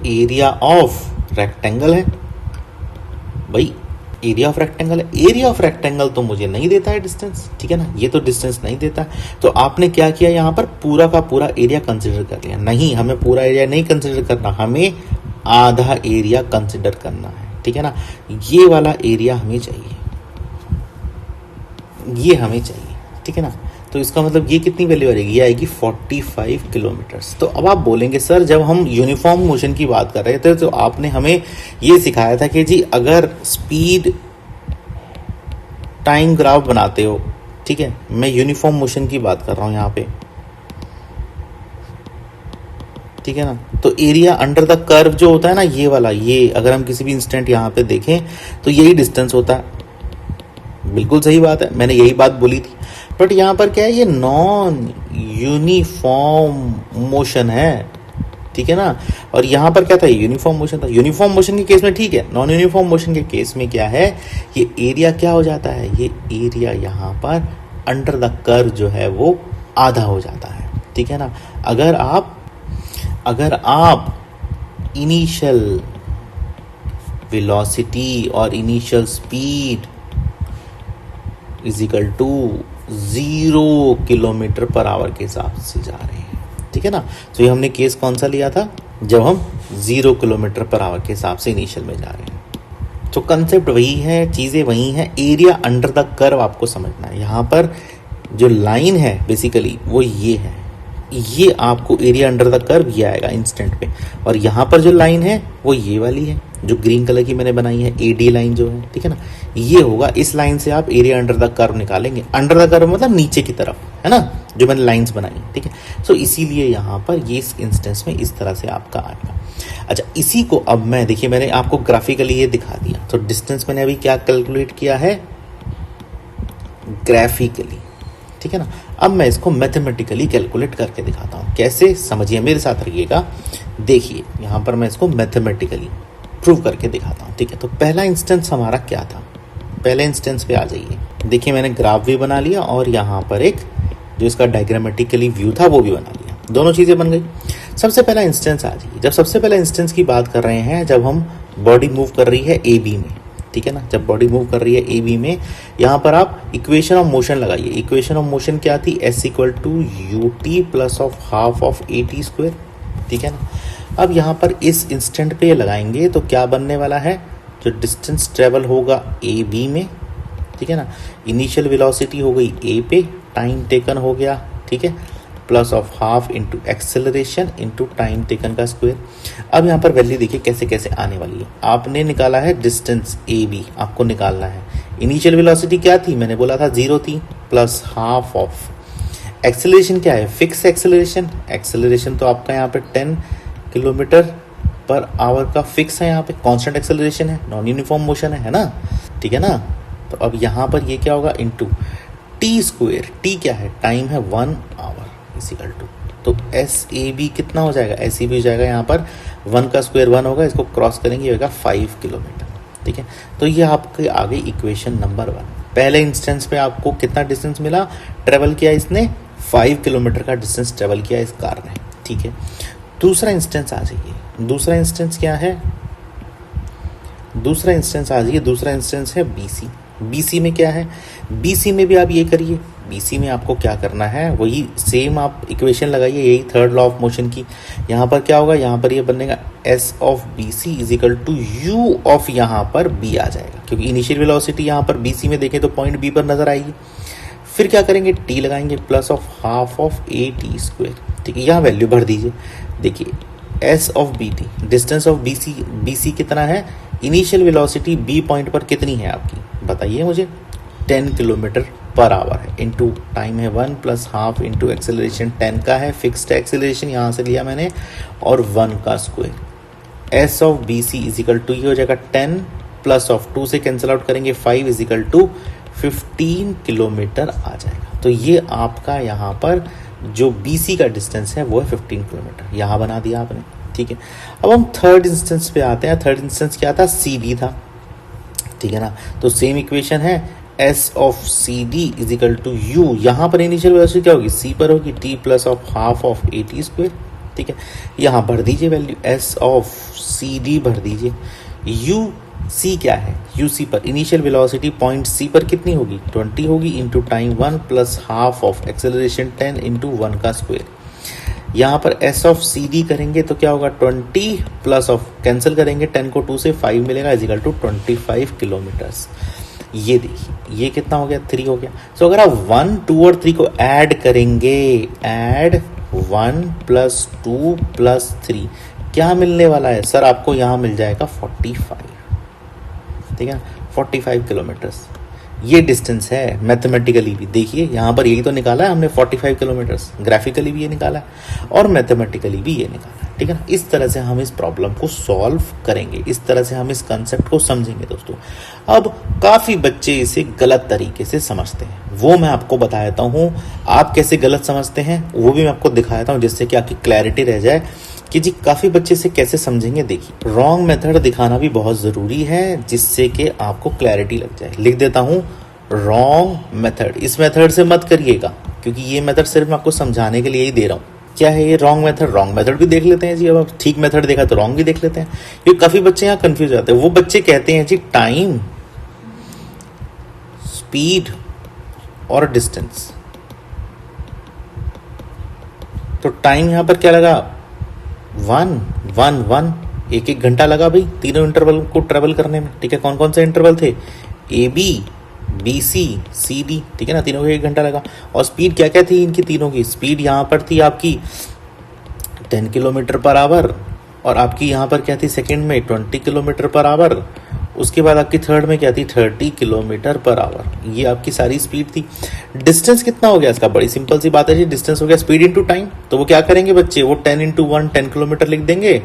एरिया ऑफ रेक्टेंगल है भाई, एरिया ऑफ रेक्टेंगल है। एरिया ऑफ रेक्टेंगल तो मुझे नहीं देता है डिस्टेंस, ठीक है ना, ये तो डिस्टेंस नहीं देता। तो आपने क्या किया, यहाँ पर पूरा का पूरा एरिया कंसिडर कर लिया। नहीं, हमें पूरा एरिया नहीं कंसिडर करना, हमें आधा एरिया कंसिडर करना है, ठीक है ना। ये वाला एरिया हमें चाहिए, ये हमें चाहिए, ठीक है ना। तो इसका मतलब ये कितनी वैल्यू आएगी, ये आएगी 45 किलोमीटर्स। तो अब आप बोलेंगे सर जब हम यूनिफॉर्म मोशन की बात कर रहे थे तो आपने हमें ये सिखाया था कि जी अगर स्पीड टाइम ग्राफ बनाते हो, ठीक है, मैं यूनिफॉर्म मोशन की बात कर रहा हूं यहाँ पे, ठीक है ना। तो एरिया अंडर द कर्व जो होता है ना, ये वाला, ये अगर हम किसी भी इंस्टेंट यहाँ पे देखें तो यही डिस्टेंस होता है। बिल्कुल सही बात है, मैंने यही बात बोली थी। बट यहाँ पर क्या है, ये नॉन यूनिफॉर्म मोशन है, ठीक है ना। और यहाँ पर क्या था, यूनिफॉर्म मोशन था। यूनिफॉर्म मोशन के केस में ठीक है, नॉन यूनिफॉर्म मोशन के केस में क्या है, ये एरिया क्या हो जाता है, ये एरिया यहाँ पर अंडर द कर्व जो है वो आधा हो जाता है, ठीक है ना। अगर आप इनिशियल वेलोसिटी और initial speed is equal to 0 kilometre per hour के हिसाब से जा रहे हैं, ठीक है ना। तो ये हमने केस कौन सा लिया था, जब हम 0 किलोमीटर पर आवर के हिसाब से इनिशियल में जा रहे हैं। तो कंसेप्ट वही है, चीज़ें वही हैं, एरिया अंडर द कर्व आपको समझना है। यहाँ पर जो लाइन है बेसिकली वो ये है, ये आपको एरिया अंडर द कर्व ये आएगा इंस्टेंट पे। और यहाँ पर जो लाइन है वो ये वाली है जो ग्रीन कलर की मैंने बनाई है, एडी लाइन जो है, ठीक है ना, ये होगा। इस लाइन से आप एरिया अंडर द कर्व निकालेंगे। अंडर द कर्व मतलब नीचे की तरफ, है ना, जो मैंने लाइंस बनाई, ठीक है। सो इसीलिए यहाँ पर ये इस इंस्टेंस में इस तरह से आपका आएगा। अच्छा, इसी को अब मैं देखिए, मैंने आपको ग्राफिकली ये दिखा दिया। तो डिस्टेंस मैंने अभी क्या कैलकुलेट किया है, ग्राफिकली, ठीक है ना। अब मैं इसको मैथमेटिकली कैलकुलेट करके दिखाता हूँ। कैसे, समझिए, मेरे साथ रहिएगा। देखिए यहाँ पर मैं इसको मैथमेटिकली प्रूव करके दिखाता हूँ, ठीक है। तो पहला इंस्टेंस हमारा क्या था, पहले इंस्टेंस पे आ जाइए। देखिए मैंने ग्राफ भी बना लिया और यहाँ पर एक जो इसका डायग्रामेटिकली व्यू था वो भी बना लिया, दोनों चीज़ें बन गई। सबसे पहला इंस्टेंस आ जाइए। जब सबसे पहला इंस्टेंस की बात कर रहे हैं, जब हम बॉडी मूव कर रही है ए बी में, ठीक है ना, जब बॉडी मूव कर रही है ए बी में, यहाँ पर आप इक्वेशन ऑफ मोशन लगाइए। इक्वेशन ऑफ मोशन क्या थी, S equal to U T plus of half of A T square, ठीक है ना। अब यहाँ पर इस इंस्टेंट पे लगाएंगे तो क्या बनने वाला है, जो डिस्टेंस ट्रेवल होगा ए बी में, ठीक है ना, इनिशियल वेलोसिटी हो गई ए पे, टाइम टेकन हो गया, ठीक है, plus of half into acceleration into time taken का स्क्वायर। अब यहाँ पर वैल्यू देखिए कैसे कैसे आने वाली है। आपने निकाला है डिस्टेंस ए बी, आपको निकालना है इनिशियल वेलोसिटी क्या थी, मैंने बोला था 0 थी, प्लस हाफ ऑफ एक्सेलरेशन क्या है, फिक्स एक्सेलरेशन। एक्सेलरेशन तो आपका यहाँ पे 10 किलोमीटर पर आवर का फिक्स है, यहाँ पे कांस्टेंट एक्सेलरेशन है, नॉन यूनिफॉर्म मोशन है ना, ठीक है ना। तो अब यहाँ पर ये क्या होगा, इंटू टी स्क्वायर। टी क्या है, टाइम है, 1 आवर इक्वल टू, तो एस ए बी कितना हो जाएगा, एस ए बी हो जाएगा यहाँ पर 1 का स्क्वायर 1 होगा, इसको क्रॉस करेंगे होगा 5 किलोमीटर, ठीक है। तो ये आपके आगे इक्वेशन नंबर 1। पहले इंस्टेंस पे आपको कितना डिस्टेंस मिला, ट्रेवल किया इसने 5 किलोमीटर का डिस्टेंस ट्रेवल किया इस कार ने, ठीक है। दूसरा इंस्टेंस आ जाइए। दूसरा इंस्टेंस क्या है, दूसरा इंस्टेंस आ जाइए। दूसरा इंस्टेंस है बीसी। बीसी में क्या है, बीसी में भी आप ये करिए। बीसी में आपको क्या करना है, वही सेम आप इक्वेशन लगाइए, यही थर्ड लॉ ऑफ मोशन की। यहाँ पर क्या होगा, यहाँ पर ये बनेगा S of B C is equal to U of यहाँ पर बी आ जाएगा, क्योंकि इनिशियल वेलोसिटी यहाँ पर बीसी में देखें तो पॉइंट बी पर नजर आएगी। फिर क्या करेंगे, टी लगाएंगे, plus of half of A T square, ठीक है। यहाँ वैल्यू भर दीजिए। देखिए S of B T, distance of B C कितना है, इनिशियल वेलोसिटी बी पॉइंट पर कितनी है आपकी, बताइए मुझे, 10 किलोमीटर पर आवर है, इंटू टाइम है 1 प्लस हाफ इंटू एक्सेलरेशन 10 का है, फिक्स्ड एक्सेलरेशन यहाँ से लिया मैंने, और 1 का square. S of B C is equal to ये हो जाएगा 10 प्लस ऑफ 2 से कैंसिल आउट करेंगे 5 इज इक्वल टू 15 किलोमीटर आ जाएगा। तो ये आपका यहाँ पर जो BC का डिस्टेंस है वो है 15 किलोमीटर, यहाँ बना दिया आपने, ठीक है। अब हम थर्ड इंस्टेंस पे आते हैं। थर्ड इंस्टेंस क्या था, CD था, ठीक है ना। तो सेम इक्वेशन है, S of CD is equal to U, यहाँ पर इनिशियल वेलोसिटी क्या होगी, C पर होगी T plus of half of AT square, ठीक है। यहाँ भर दीजिए वैल्यू, S ऑफ CD भर दीजिए, UC क्या है, UC पर इनिशियल वेलोसिटी पॉइंट C पर कितनी होगी, 20 होगी, into time 1 plus half of acceleration 10 into 1 का स्क्वायर। यहाँ पर S ऑफ CD करेंगे तो क्या होगा, 20 प्लस ऑफ कैंसिल करेंगे 10 को 2 से 5 मिलेगा, इज इक्वल टू 25 किलोमीटर्स। ये देखिए ये कितना हो गया, 3 हो गया। सो अगर आप 1, 2 और 3 को ऐड करेंगे, ऐड 1 प्लस 2 प्लस 3, क्या मिलने वाला है सर, आपको यहाँ मिल जाएगा 45, ठीक है, 45 किलोमीटर्स। ये डिस्टेंस है मैथमेटिकली भी, देखिए यहाँ पर यही तो निकाला है हमने 45 किलोमीटर्स, ग्राफिकली भी ये निकाला है और मैथमेटिकली भी ये निकाला है, ठीक है ना। इस तरह से हम इस प्रॉब्लम को सॉल्व करेंगे, इस तरह से हम इस कंसेप्ट को समझेंगे दोस्तों। अब काफ़ी बच्चे इसे गलत तरीके से समझते हैं, वो मैं आपको बता देता हूँ। आप कैसे गलत समझते हैं वो भी मैं आपको दिखा देता हूँ, जिससे कि आपकी क्लैरिटी रह जाए कि जी काफ़ी बच्चे इसे कैसे समझेंगे। देखिए रॉन्ग मेथड दिखाना भी बहुत ज़रूरी है, जिससे कि आपको क्लैरिटी लग जाए। लिख देता हूँ रॉन्ग मेथड, इस मेथड से मत करिएगा, क्योंकि ये मेथड सिर्फ मैं आपको समझाने के लिए ही दे रहा हूँ। क्या है ये रॉन्ग मेथड, रॉन्ग मेथड भी देख लेते हैं जी। अब आप ठीक मेथड देखा तो रॉन्ग भी देख लेते हैं, क्योंकि काफ़ी बच्चे यहाँ कंफ्यूज जाते हैं। वो बच्चे कहते हैं जी टाइम, स्पीड और डिस्टेंस, तो टाइम यहाँ पर क्या लगा, 1 1 घंटा लगा भाई तीनों इंटरवल को ट्रेवल करने में, ठीक है। कौन कौन से इंटरवल थे, AB BC CD, ठीक है ना, तीनों को 1 घंटा लगा। और स्पीड क्या क्या थी इनकी तीनों की, स्पीड यहाँ पर थी आपकी 10 किलोमीटर पर आवर, और आपकी यहाँ पर क्या थी सेकंड में 20 किलोमीटर पर आवर, उसके बाद आपकी थर्ड में क्या थी 30 किलोमीटर पर आवर। ये आपकी सारी स्पीड थी। डिस्टेंस कितना हो गया इसका, बड़ी सिंपल सी बात है जी, डिस्टेंस हो गया स्पीड इंटू टाइम। तो वो क्या करेंगे बच्चे, वो 10 इंटू 1 10 किलोमीटर लिख देंगे,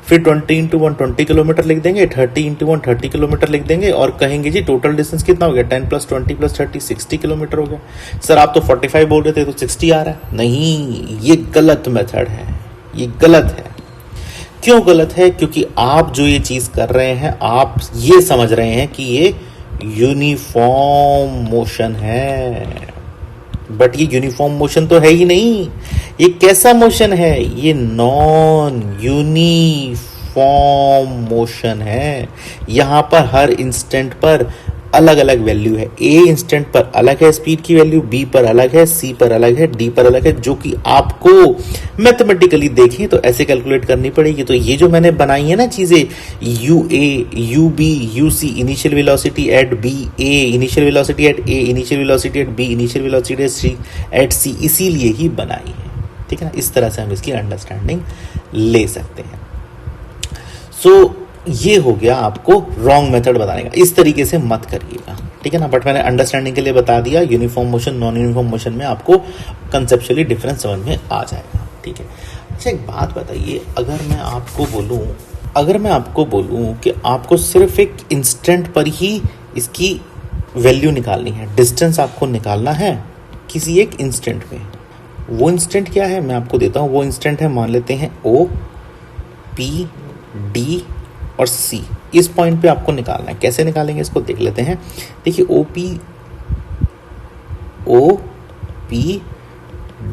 फिर 20 इंटू 1 20 किलोमीटर लिख देंगे, 30 इंटू 1 30 किलोमीटर लिख देंगे, और कहेंगे जी टोटल डिस्टेंस कितना हो गया, 10 प्लस 20 प्लस 30 60 किलोमीटर हो गया। सर आप तो 45 बोल रहे थे, तो 60 आ रहा है। नहीं, ये गलत मेथड है, ये गलत है। क्यों गलत है, क्योंकि आप जो ये चीज कर रहे हैं, आप ये समझ रहे हैं कि ये यूनिफॉर्म मोशन है, बट ये यूनिफॉर्म मोशन तो है ही नहीं। ये कैसा मोशन है, ये नॉन यूनिफॉर्म मोशन है। यहां पर हर इंस्टेंट पर अलग अलग वैल्यू है। ए इंस्टेंट पर अलग है स्पीड की वैल्यू, बी पर अलग है, सी पर अलग है, डी पर अलग है, जो कि आपको मैथमेटिकली देखें तो ऐसे कैलकुलेट करनी पड़ेगी। तो ये जो मैंने बनाई है ना चीजें, u A, u B, u C, initial velocity at B, a initial velocity at A, initial velocity at B, initial velocity at C, इसीलिए ही बनाई है, ठीक है ना। इस तरह से हम इसकी अंडरस्टैंडिंग ले सकते हैं। सो ये हो गया आपको रॉन्ग मेथड बताने का, इस तरीके से मत करिएगा, ठीक है ना। बट मैंने अंडरस्टैंडिंग के लिए बता दिया, uniform motion non uniform motion में आपको कंसेप्चुअली डिफरेंस समझ में आ जाएगा, ठीक है। अच्छा एक बात बताइए, अगर मैं आपको बोलूं कि आपको सिर्फ एक इंस्टेंट पर ही इसकी वैल्यू निकालनी है, डिस्टेंस आपको निकालना है किसी एक इंस्टेंट में, वो इंस्टेंट क्या है मैं आपको देता हूं। वो इंस्टेंट है, मान लेते हैं O P D और C, इस पॉइंट पे आपको निकालना है। कैसे निकालेंगे इसको देख लेते हैं। देखिए O P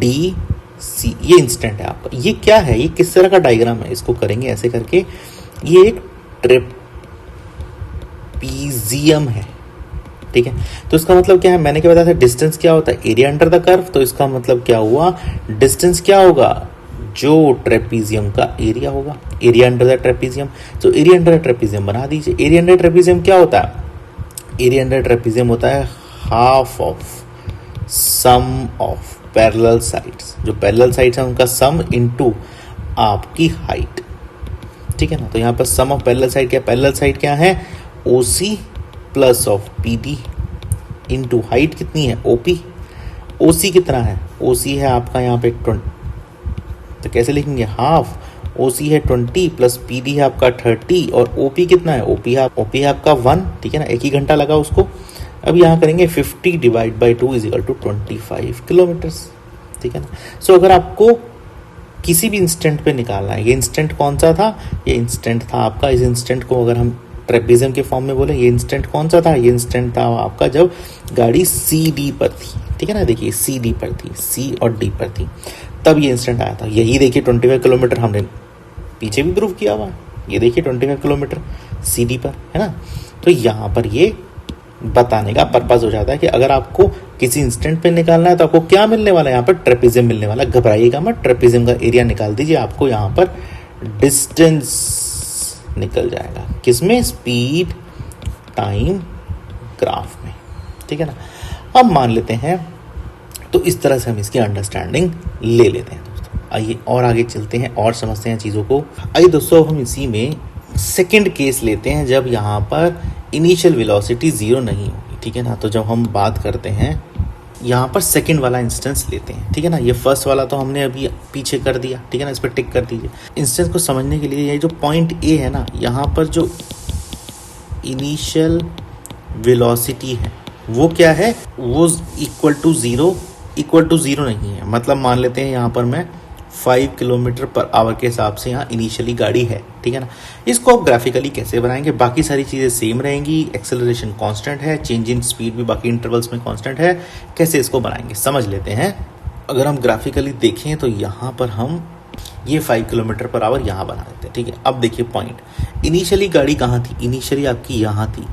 D C ये इंस्टेंट है आपका। ये क्या है, ये किस तरह का डायग्राम है, इसको करेंगे ऐसे करके। ये एक ट्रेपीजियम है, ठीक है। तो इसका मतलब क्या है, मैंने क्या बताया था, डिस्टेंस क्या होता है, एरिया अंडर द कर्व। तो इसका मतलब क्या हुआ, डिस्टेंस क्या होगा, जो ट्रेपीजियम का एरिया होगा, एरिया अंडर द ट्रेपीजियम। तो एरिया अंडर द ट्रेपीजियम बना दीजिए। एरिया अंडर ट्रेपीजियम क्या होता है, एरिया अंडर ट्रेपीजियम होता है half of sum of parallel sides, जो पैरेलल साइड्स हैं उनका सम इनटू आपकी हाइट, ठीक है ना। तो यहाँ पर सम ऑफ पैरेलल साइड क्या, पैरेलल साइड क्या है, OC plus of PD into height कितनी है OP। OC कितना है, OC है आपका यहाँ पे 20, तो कैसे लिखेंगे, हाफ OC है 20 प्लस PD है आपका 30, और OP कितना है, OP है आपका 1, ठीक है ना, 1 ही घंटा लगा उसको। अब यहाँ करेंगे 50 divide by 2 is equal to 25 kilometres, ठीक है ना। सो अगर आपको किसी भी इंस्टेंट पे निकालना है, ये इंस्टेंट कौन सा था, ये इंस्टेंट था आपका, इस इंस्टेंट को अगर हम ट्रेपेजियम के फॉर्म में बोले, ये इंस्टेंट कौन सा था, ये इंस्टेंट था आपका जब गाड़ी सी डी पर थी, ठीक है ना। देखिए सी डी पर थी, सी और डी पर थी, तब ये इंस्टेंट आया था। यही देखिए 25 किलोमीटर हमने पीछे भी प्रूव किया हुआ है, ये देखिए 25 किलोमीटर सी डी पर, है ना। तो यहाँ पर ये बताने का पर्पज हो जाता है कि अगर आपको किसी इंस्टेंट पे निकालना है तो आपको क्या मिलने वाला है, यहाँ पर ट्रेपेजियम मिलने वाला है। घबराइएगा मत, ट्रेपेजियम का एरिया निकाल दीजिए, आपको यहाँ पर डिस्टेंस निकल जाएगा, किसमें, स्पीड टाइम ग्राफ में, ठीक है ना। अब मान लेते हैं, तो इस तरह से हम इसकी अंडरस्टैंडिंग ले लेते हैं दोस्तों। आइए और आगे चलते हैं और समझते हैं चीज़ों को। आइए दोस्तों हम इसी में सेकंड केस लेते हैं जब यहाँ पर इनिशियल वेलोसिटी 0 नहीं होगी, ठीक है ना। तो जब हम बात करते हैं यहाँ पर सेकंड वाला इंस्टेंस लेते हैं, ठीक है ना। ये फर्स्ट वाला तो हमने अभी पीछे कर दिया, ठीक है ना, इस पर टिक कर दीजिए। इंस्टेंस को समझने के लिए ये जो पॉइंट ए है ना, यहाँ पर जो इनिशियल वेलोसिटी है वो क्या है, वो इक्वल टू ज़ीरो नहीं है। मतलब मान लेते हैं यहाँ पर मैं 5 किलोमीटर पर आवर के हिसाब से यहाँ इनिशियली गाड़ी है, ठीक है ना। इसको आप ग्राफिकली कैसे बनाएंगे, बाकी सारी चीज़ें सेम रहेंगी, एक्सेलरेशन कांस्टेंट है, चेंज इन स्पीड भी बाकी इंटरवल्स में कांस्टेंट है। कैसे इसको बनाएंगे समझ लेते हैं। अगर हम ग्राफिकली देखें तो यहाँ पर हम ये 5 किलोमीटर पर आवर यहाँ बना देते हैं, ठीक है। अब देखिए पॉइंट, इनिशियली गाड़ी कहाँ थी, इनिशियली आपकी यहाँ थी,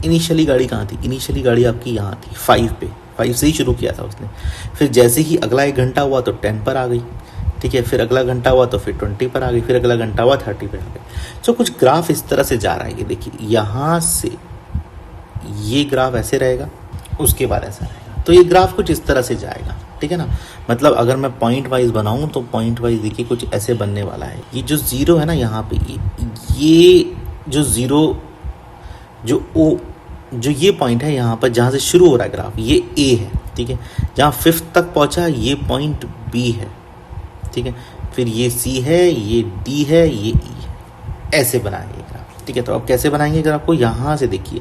इनिशियली गाड़ी कहाँ थी, इनिशियली गाड़ी आपकी यहाँ थी 5 पे, 5 से ही शुरू किया था उसने। फिर जैसे ही अगला 1 घंटा हुआ तो 10 पर आ गई, ठीक है। फिर अगला घंटा हुआ तो फिर 20 पर आ गई, फिर अगला घंटा हुआ 30 पर आ गई। तो कुछ ग्राफ इस तरह से जा रहा है, ये देखिए यहाँ से ये ग्राफ ऐसे रहेगा, उसके बाद ऐसा रहेगा। तो ये ग्राफ कुछ इस तरह से जाएगा, ठीक है ना। मतलब अगर मैं पॉइंट वाइज बनाऊं तो पॉइंट वाइज देखिए कुछ ऐसे बनने वाला है। ये जो 0 है ना यहाँ पे, ये जो 0 जो ये पॉइंट है यहाँ पर जहाँ से शुरू हो रहा है ग्राफ, ये ए है, ठीक है। जहाँ 5th तक पहुँचा ये पॉइंट बी है, ठीक है। फिर ये सी है, ये डी है, ये ई है। ऐसे बनाएंगे ग्राफ, ठीक है। तो अब कैसे बनाएंगे ग्राफ को, यहाँ से देखिए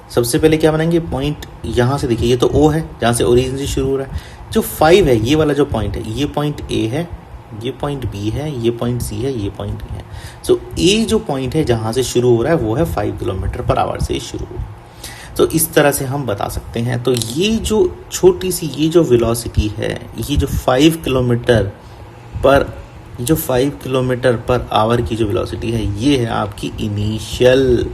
सबसे पहले क्या बनाएंगे, पॉइंट यहाँ से देखिए, ये तो ओ है जहाँ से ओरिजिन से शुरू हो रहा है। जो 5 है ये वाला जो पॉइंट है, ये पॉइंट ए है, ये पॉइंट बी है, ये पॉइंट सी है, ये पॉइंट ई है। सो ए जो पॉइंट है जहाँ से शुरू हो रहा है वो है 5 किलोमीटर पर आवर से शुरू हो रहा है। तो इस तरह से हम बता सकते हैं। तो ये जो छोटी सी ये जो वेलोसिटी है, ये जो 5 किलोमीटर पर आवर की जो वेलोसिटी है, ये है आपकी इनिशियल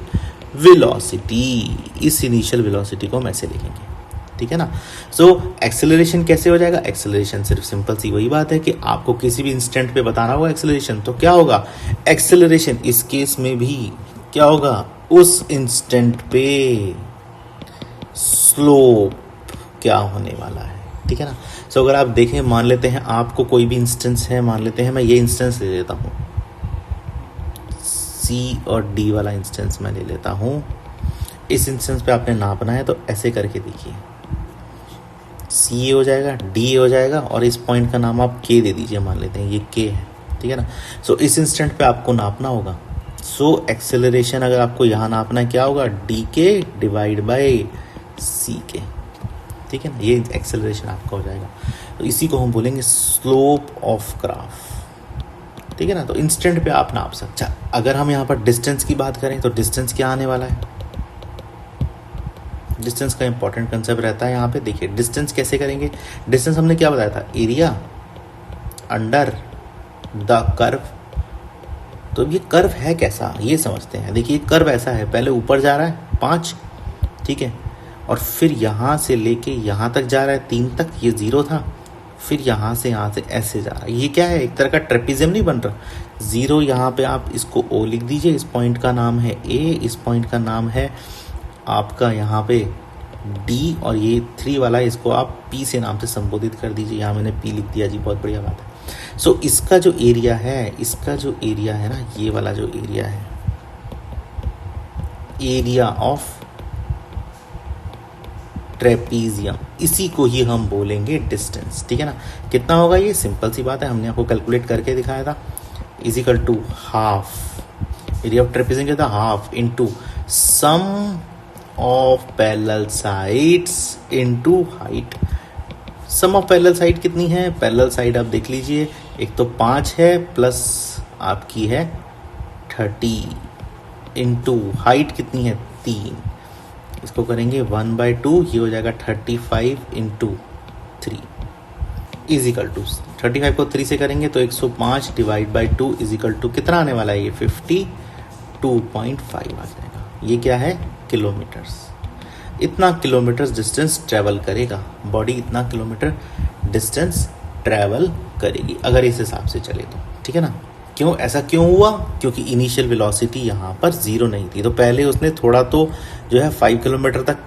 वेलोसिटी। इस इनिशियल वेलोसिटी को हम ऐसे लिखेंगे, ठीक है ना। सो एक्सेलरेशन कैसे हो जाएगा, एक्सेलरेशन सिर्फ सिंपल सी वही बात है कि आपको किसी भी इंस्टेंट पे बताना होगा एक्सेलरेशन, तो क्या होगा, एक्सेलरेशन इस केस में भी क्या होगा, उस इंस्टेंट पे स्लोप क्या होने वाला है, ठीक है ना। सो अगर आप देखें, मान लेते हैं आपको कोई भी इंस्टेंस है, मान लेते हैं मैं ये इंस्टेंस ले लेता हूँ, सी और डी वाला इंस्टेंस मैं ले लेता हूँ। इस इंस्टेंस पे आपने नापना है तो ऐसे करके देखिए, सी हो जाएगा, डी हो जाएगा, और इस पॉइंट का नाम आप के दे दीजिए, मान लेते हैं ये के है, ठीक है ना। सो इस इंस्टेंट पे आपको नापना होगा। सो एक्सेलरेशन अगर आपको यहाँ नापना है क्या होगा, डी के डिवाइड बाई सी के, ठीक है ना। ये एक्सेलरेशन आपका हो जाएगा। तो इसी को हम बोलेंगे स्लोप ऑफ ग्राफ, ठीक है ना। तो इंस्टेंट पे आप नाप सकते। अच्छा, अगर हम यहाँ पर डिस्टेंस की बात करें तो डिस्टेंस क्या आने वाला है, डिस्टेंस का इंपॉर्टेंट कंसेप्ट रहता है यहाँ पे। देखिए डिस्टेंस कैसे करेंगे, डिस्टेंस हमने क्या बताया था, एरिया अंडर द कर्व। तो ये कर्व है कैसा, ये समझते हैं। देखिए कर्व ऐसा है, पहले ऊपर जा रहा है 5, ठीक है, और फिर यहाँ से लेके यहाँ तक जा रहा है 3 तक, ये 0 था। फिर यहाँ से ऐसे जा रहा है, ये क्या है, एक तरह का ट्रेपेजियम नहीं बन रहा। 0 यहाँ पे आप इसको ओ लिख दीजिए, इस पॉइंट का नाम है ए, इस पॉइंट का नाम है आपका यहाँ पे डी, और ये 3 वाला इसको आप पी से नाम से संबोधित कर दीजिए। यहाँ मैंने पी लिख दिया जी, बहुत बढ़िया बात है। सो इसका जो एरिया है ना, ये वाला जो एरिया है, एरिया ऑफ ट्रेपीजियम, इसी को ही हम बोलेंगे डिस्टेंस, ठीक है ना। कितना होगा ये, सिंपल सी बात है, हमने आपको कैलकुलेट करके दिखाया था। Is equal to half area of trapezium, क्या था, half into sum of parallel sides into height sum of parallel side कितनी है? पैरेलल साइड आप देख लीजिए, एक तो 5 है प्लस आपकी है 30 इंटू हाइट कितनी है 3, इसको करेंगे 1/2, ये हो जाएगा 35 इंटू 3 इजिकल टू 35 को 3 से करेंगे तो 105 डिवाइड बाई 2 इजिकल टू कितना आने वाला है? ये 52.5 आ जाएगा। ये क्या है? किलोमीटर्स। इतना किलोमीटर डिस्टेंस ट्रैवल करेगा बॉडी, इतना किलोमीटर डिस्टेंस ट्रैवल करेगी अगर इस हिसाब से चले तो, ठीक है ना। क्यों ऐसा क्यों हुआ? क्योंकि इनिशियल वेलोसिटी यहाँ पर 0 नहीं थी, तो पहले उसने थोड़ा तो जो है 5 किलोमीटर तक,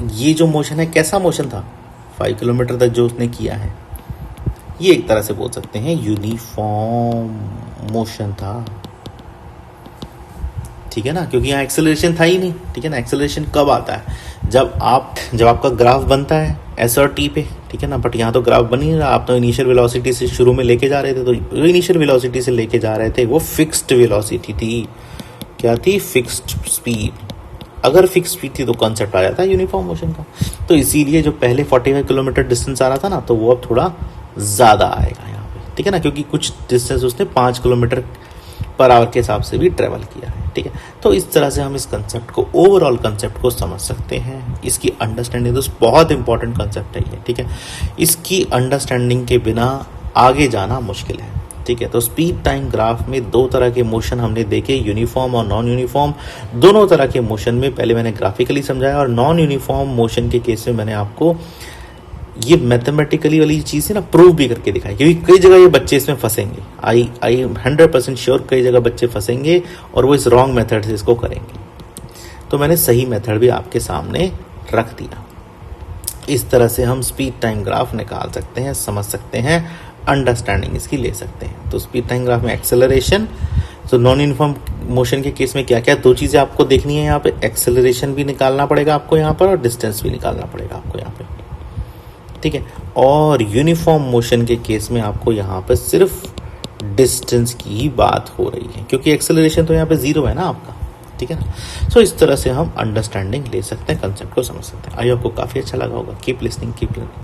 ये जो मोशन है कैसा मोशन था? 5 किलोमीटर तक जो उसने किया है, ये एक तरह से बोल सकते हैं यूनिफॉर्म मोशन था, ठीक है ना, क्योंकि यहाँ एक्सेलरेशन था ही नहीं, ठीक है ना। एक्सेलरेशन कब आता है? जब आपका ग्राफ बनता है एस और टी पे, ठीक है ना, बट यहाँ तो ग्राफ बन ही रहा, आप तो इनिशियल वेलोसिटी से शुरू में लेके जा रहे थे, तो जो इनिशियल वेलोसिटी से लेके जा रहे थे वो फिक्स्ड वेलोसिटी थी। क्या थी? Fixed speed. अगर फिक्स स्पीड थी तो कॉन्सेप्ट आ जाता है यूनिफॉर्म मोशन का। तो इसीलिए जो पहले 45 किलोमीटर डिस्टेंस आ रहा था ना, तो वो अब थोड़ा ज़्यादा आएगा यहाँ पे, ठीक है ना, क्योंकि कुछ डिस्टेंस उसने 5 किलोमीटर पर आवर के हिसाब से भी ट्रेवल किया है, ठीक है। तो इस तरह से हम इस कंसेप्ट को, ओवरऑल कंसेप्ट को समझ सकते हैं। इसकी अंडरस्टैंडिंग तो बहुत इंपॉर्टेंट कंसेप्ट है ये, ठीक है। इसकी अंडरस्टैंडिंग के बिना आगे जाना मुश्किल है, ठीक है। तो स्पीड टाइम ग्राफ में दो तरह के मोशन हमने देखे, यूनिफॉर्म और नॉन यूनिफॉर्म। दोनों तरह के मोशन में पहले मैंने ग्राफिकली समझाया, और नॉन यूनिफॉर्म मोशन के केस में मैंने आपको ये मैथमेटिकली वाली चीज़ है ना प्रूव भी करके दिखाई, क्योंकि कई जगह ये बच्चे इसमें फंसेंगे। आई 100% श्योर कई जगह बच्चे फंसेंगे और वो इस रॉन्ग मेथड से इसको करेंगे। तो मैंने सही मेथड भी आपके सामने रख दिया। इस तरह से हम स्पीड टाइम ग्राफ निकाल सकते हैं, समझ सकते हैं, अंडरस्टैंडिंग इसकी ले सकते हैं। तो स्पीड टाइम ग्राफ में एक्सेलरेशन, तो नॉन यूनिफॉर्म मोशन के केस में क्या क्या दो चीज़ें आपको देखनी है यहाँ पे, एक्सेलरेशन भी निकालना पड़ेगा आपको यहाँ पर, और डिस्टेंस भी निकालना पड़ेगा आपको यहाँ पे, ठीक है। और यूनिफॉर्म मोशन के केस में आपको यहाँ पर सिर्फ डिस्टेंस की ही बात हो रही है, क्योंकि एक्सेलरेशन तो यहाँ पे 0 है ना आपका, ठीक है ना। सो इस तरह से हम अंडरस्टैंडिंग ले सकते हैं, कंसेप्ट को समझ सकते हैं। आई आपको काफ़ी अच्छा लगा होगा। Keep listening, keep learning.